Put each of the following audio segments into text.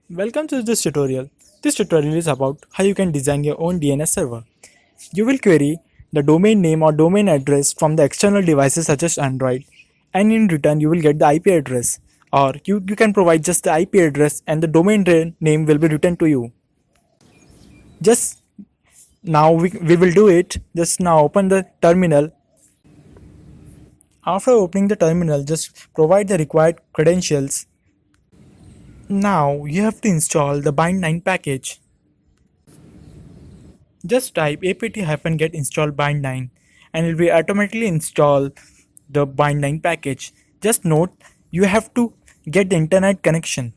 Welcome to this tutorial. This tutorial is about how you can design your own DNS server. You will query the domain name or domain address from the external devices such as Android, and in return you will get the IP address, or you can provide just the IP address and the name will be returned to you. Just now we will do it. Just now open the terminal. After opening the terminal, just provide the required credentials. Now you have to install the bind9 package. Just type apt-get install bind9 and it will automatically install the bind9 package. Just note, you have to get the internet connection.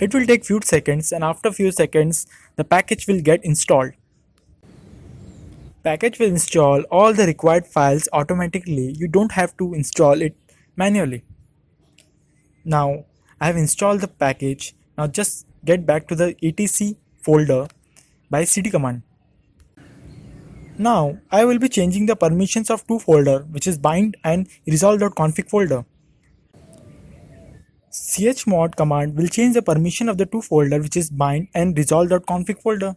It will take few seconds and after few seconds the package will get installed. Package will install all the required files automatically. You don't have to install it manually. Now I have installed the package. Now just get back to the etc folder by cd command. Now I will be changing the permissions of two folders, which is bind and resolve.config folder. Chmod command will change the permission of the two folders, which is bind and resolve.config folder.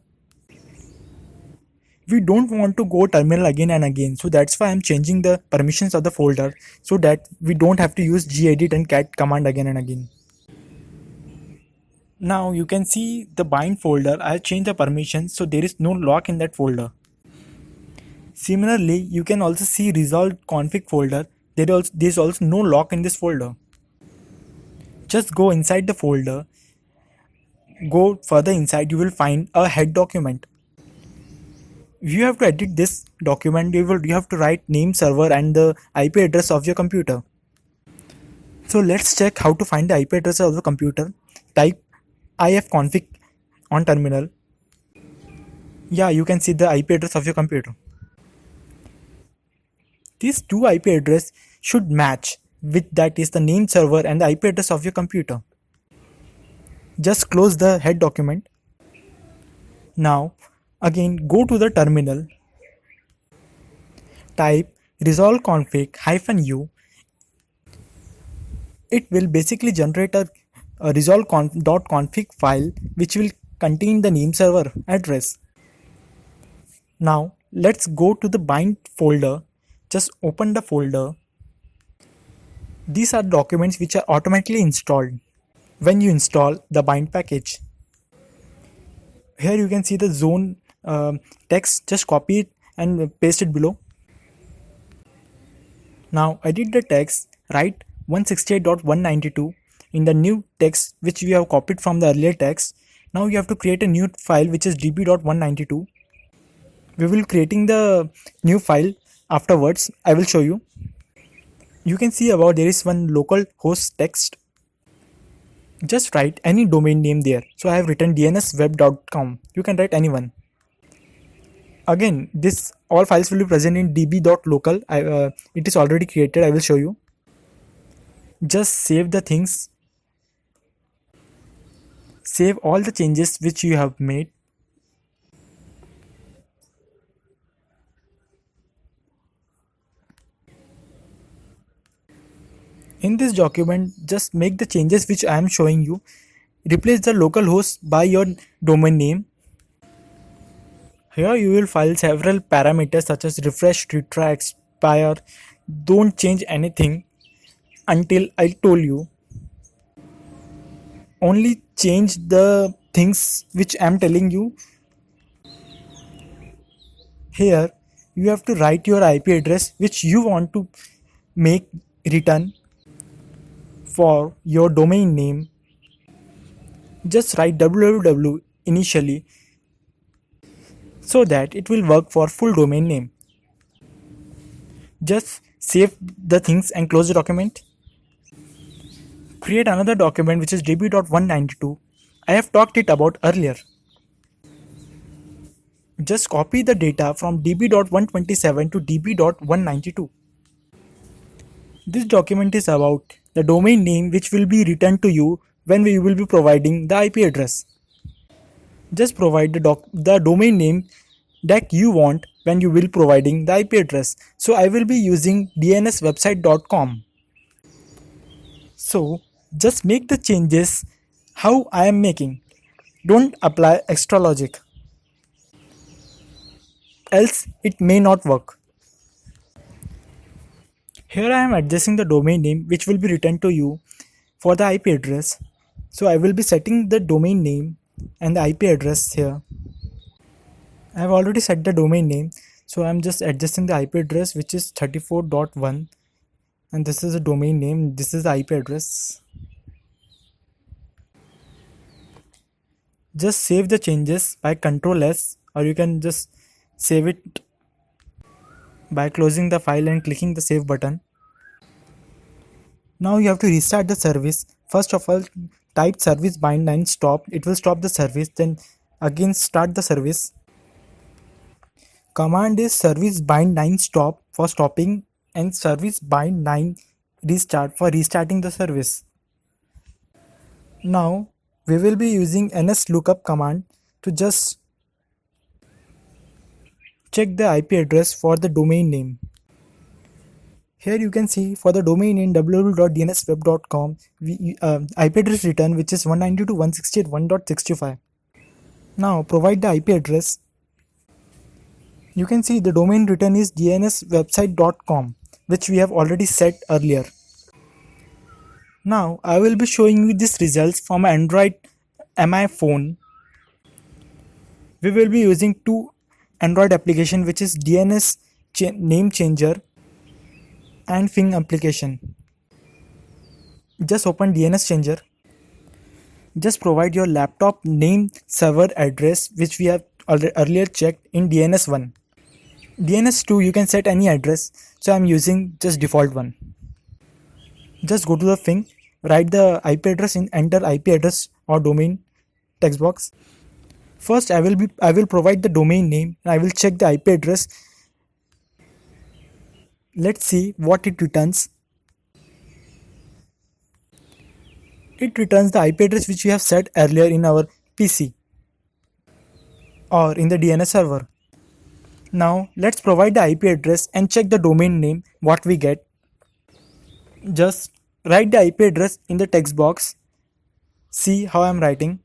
We don't want to go terminal again and again, so that's why I'm changing the permissions of the folder so that we don't have to use gedit and cat command again and again. Now you can see the bind folder. I have changed the permissions, so there is no lock in that folder. Similarly, you can also see resolve config folder. There is also no lock in this folder. Just go inside the folder. Go further inside, you will find a head document. If you have to edit this document, you have to write name server and the IP address of your computer. So let's check how to find the IP address of the computer. Type ifconfig on terminal. Yeah, you can see the IP address of your computer. These two IP address should match with, that is the name server and the IP address of your computer. Just close the head document. Now again go to the terminal. Type resolve config -u. It will basically generate a resolve.config file which will contain the name server address. Now let's go to the bind folder. Just open the folder. These are documents which are automatically installed when you install the bind package. Here you can see the zone text. Just copy it and paste it below. Now edit the text. Write 168.192 in the new text which we have copied from the earlier text. Now you have to create a new file which is db.192. We will creating the new file afterwards. I will show you. You can see about there is one local host text. Just write any domain name there. So I have written dnsweb.com. You can write anyone. Again, this all files will be present in db.local. It is already created. I will show you. Just save the things. Save all the changes which you have made. In this document, just make the changes which I am showing you. Replace the localhost by your domain name. Here you will find several parameters such as refresh, retry, expire. Don't change anything until I told you. Only change the things which I am telling you. Here you have to write your IP address which you want to make return for your domain name. Just write www initially so that it will work for full domain name. Just save the things and close the document. Create another document which is db.192. I have talked it about earlier. Just copy the data from db.127 to db.192. This document is about the domain name which will be returned to you when we will be providing the IP address. Just provide the domain name that you want when you will providing the IP address. So I will be using dnswebsite.com. So just make the changes how I am making. Don't apply extra logic, else it may not work. Here I am adjusting the domain name which will be returned to you for the IP address. So I will be setting the domain name and the IP address here. I have already set the domain name, so I'm just adjusting the IP address which is 34.1, and this is the domain name, this is the IP address. Just save the changes by Ctrl S, or you can just save it by closing the file and clicking the save button. Now you have to restart the service. First of all, type service bind 9 stop, it will stop the service, then again start the service. Command is service bind 9 stop for stopping and service bind 9 restart for restarting the service. Now we will be using ns lookup command to just check the IP address for the domain name. Here you can see for the domain name www.dnsweb.com IP address return which is 192.168.1.65. Now provide the IP address. You can see the domain return is dnswebsite.com, which we have already set earlier. Now I will be showing you these results from my Android MI phone. We will be using two Android application which is DNS name changer and Fing application. Just open DNS changer. Just provide your laptop name server address which we have earlier checked in DNS1. DNS2 you can set any address, so I'm using just default one. Just go to the Fing, write the IP address in enter IP address or domain text box. First I will provide the domain name and I will check the IP address. Let's see what it returns. It returns the IP address which we have set earlier in our PC or in the DNS server. Now let's provide the IP address and check the domain name what we get. Just write the IP address in the text box. See how I'm writing.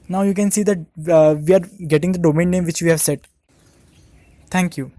Now you can see that we are getting the domain name which we have set. Thank you.